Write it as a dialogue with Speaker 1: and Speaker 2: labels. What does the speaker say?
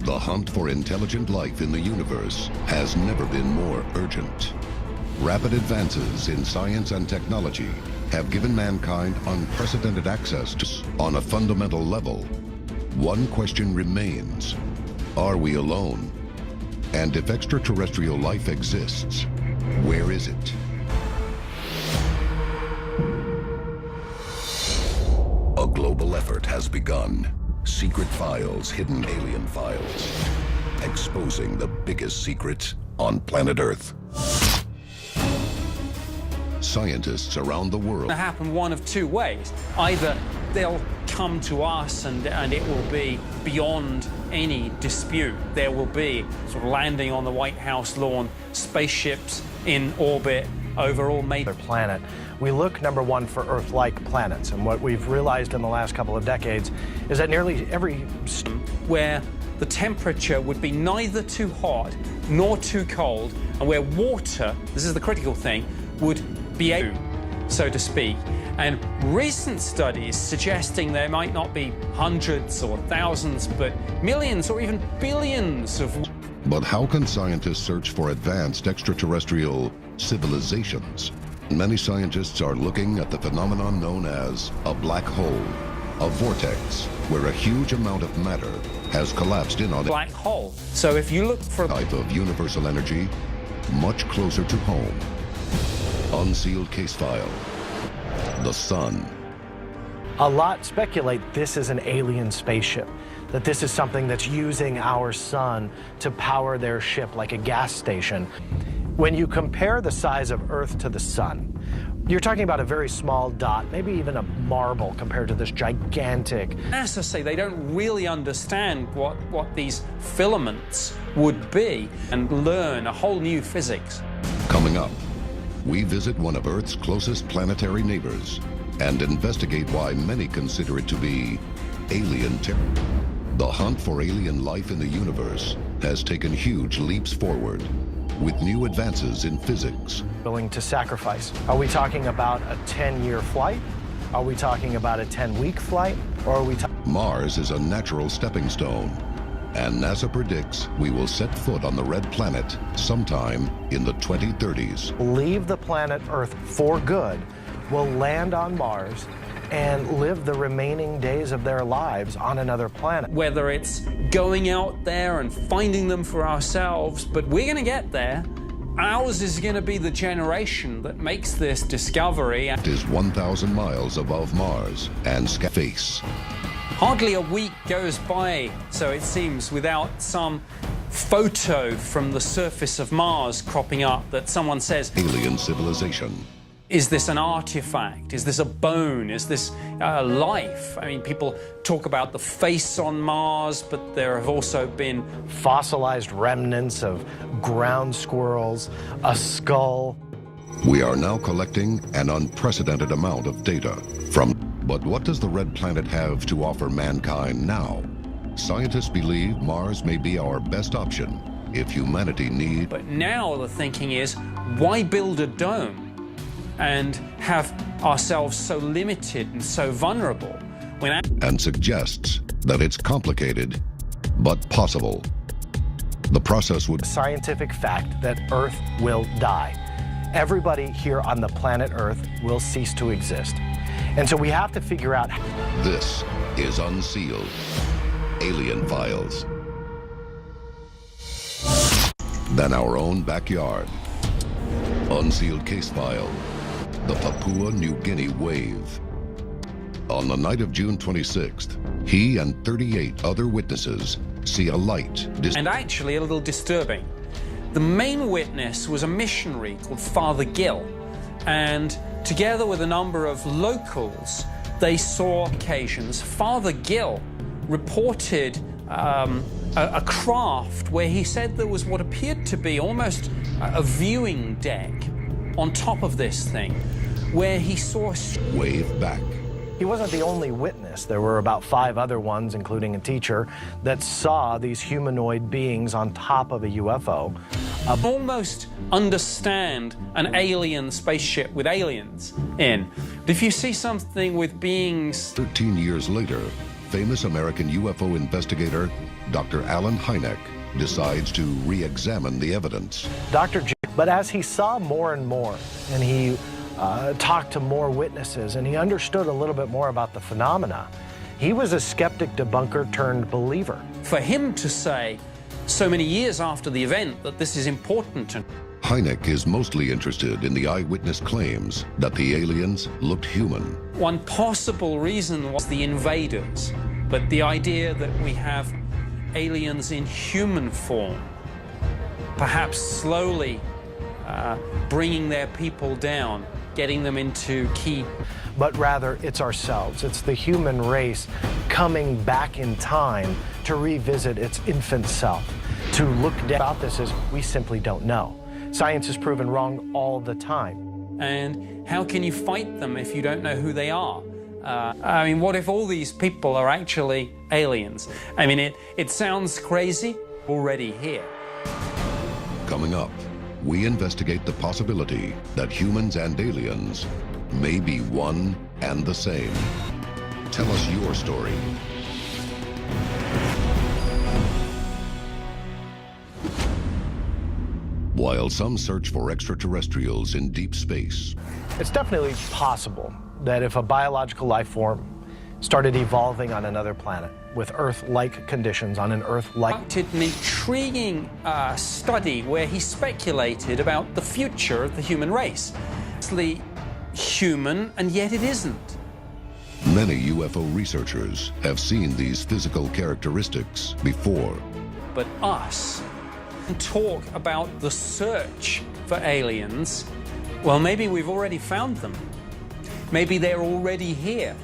Speaker 1: The hunt for intelligent life in the universe has never been more urgent. Rapid advances in science and technology have given mankind unprecedented access to, on a fundamental level. One question remains: are we alone? And if extraterrestrial life exists, where is it? A global effort has begun. Secret files, hidden alien files, exposing the biggest secrets on planet Earth. Scientists around the world.
Speaker 2: It will happen one of two ways. Either they'll come to us and it will be beyond any dispute. There will be sort of landing on the White House lawn, spaceships in orbit over all major
Speaker 3: planet. We look, number one, for Earth-like planets, and what we've realized in the last couple of decades is that nearly every
Speaker 2: where the temperature would be neither too hot nor too cold, and where water, this is the critical thing, would be able, so to speak. And recent studies suggesting there might not be hundreds or thousands, but millions or even billions of...
Speaker 1: But how can scientists search for advanced extraterrestrial civilizations? Many scientists are looking at the phenomenon known as a black hole, a vortex where a huge amount of matter has collapsed in on a
Speaker 2: black hole. So if you look for a
Speaker 1: type of universal energy much closer to home. Unsealed case file. The sun.
Speaker 3: A lot speculate this is an alien spaceship, that this is something that's using our sun to power their ship like a gas station. When you compare the size of Earth to the sun, you're talking about a very small dot, maybe even a marble compared to this gigantic...
Speaker 2: NASA say they don't really understand what these filaments would be and learn a whole new physics.
Speaker 1: Coming up, we visit one of Earth's closest planetary neighbors and investigate why many consider it to be alien terror. The hunt for alien life in the universe has taken huge leaps forward with new advances in physics.
Speaker 3: Willing to sacrifice. Are we talking about a 10-year flight? Are we talking about a 10-week flight? Or are we
Speaker 1: Mars is a natural stepping stone, and NASA predicts we will set foot on the red planet sometime in the 2030s.
Speaker 3: Leave the planet Earth for good, will land on Mars, and live the remaining days of their lives on another planet.
Speaker 2: Whether it's going out there and finding them for ourselves, but we're going to get there. Ours is going to be the generation that makes this discovery.
Speaker 1: It is 1,000 miles above Mars and face.
Speaker 2: Hardly a week goes by, so it seems, without some photo from the surface of Mars cropping up that someone says,
Speaker 1: alien civilization.
Speaker 2: Is this an artifact? Is this a bone? Is this life? I mean, people talk about the face on Mars, but there have also been
Speaker 3: fossilized remnants of ground squirrels, a skull.
Speaker 1: We are now collecting an unprecedented amount of data from... But what does the red planet have to offer mankind now? Scientists believe Mars may be our best option if humanity needs...
Speaker 2: But now the thinking is, why build a dome and have ourselves so limited and so vulnerable when...
Speaker 1: And suggests that it's complicated, but possible. The process would...
Speaker 3: Scientific fact that Earth will die. Everybody here on the planet Earth will cease to exist. And so we have to figure out...
Speaker 1: This is Unsealed. Alien Files. Than our own backyard. Unsealed case file. The Papua New Guinea wave. On the night of June 26th, he and 38 other witnesses see a light.
Speaker 2: And actually a little disturbing. The main witness was a missionary called Father Gill, and together with a number of locals, they saw occasions. Father Gill reported a craft where he said there was what appeared to be almost a viewing deck on top of this thing, where he saw...
Speaker 1: Wave back.
Speaker 3: He wasn't the only witness. There were about 5 other ones, including a teacher, that saw these humanoid beings on top of a UFO.
Speaker 2: Almost understand an alien spaceship with aliens in. But if you see something with beings...
Speaker 1: 13 years later, famous American UFO investigator Dr. Alan Hynek decides to re-examine the evidence.
Speaker 3: But as he saw more and more, and he talked to more witnesses, and he understood a little bit more about the phenomena, he was a skeptic debunker turned believer.
Speaker 2: For him to say so many years after the event that this is important to
Speaker 1: Hynek is mostly interested in the eyewitness claims that the aliens looked human.
Speaker 2: one possible reason was the invaders, but the idea that we have aliens in human form, perhaps slowly bringing their people down, getting them into key.
Speaker 3: But rather, it's ourselves. It's the human race coming back in time to revisit its infant self. To look down about this is we simply don't know. Science is proven wrong all the time.
Speaker 2: And how can you fight them if you don't know who they are? I mean, what if all these people are actually aliens? I mean, it sounds crazy already here.
Speaker 1: Coming up, we investigate the possibility that humans and aliens may be one and the same. Tell us your story. While some search for extraterrestrials in deep space,
Speaker 3: It's definitely possible that if a biological life form started evolving on another planet with Earth-like conditions, on an Earth-like...
Speaker 2: Conducted an intriguing study where he speculated about the future of the human race. It's the human, and yet it isn't.
Speaker 1: many UFO researchers have seen these physical characteristics before.
Speaker 2: But us talk about the search for aliens. Well, maybe we've already found them. Maybe they're already here.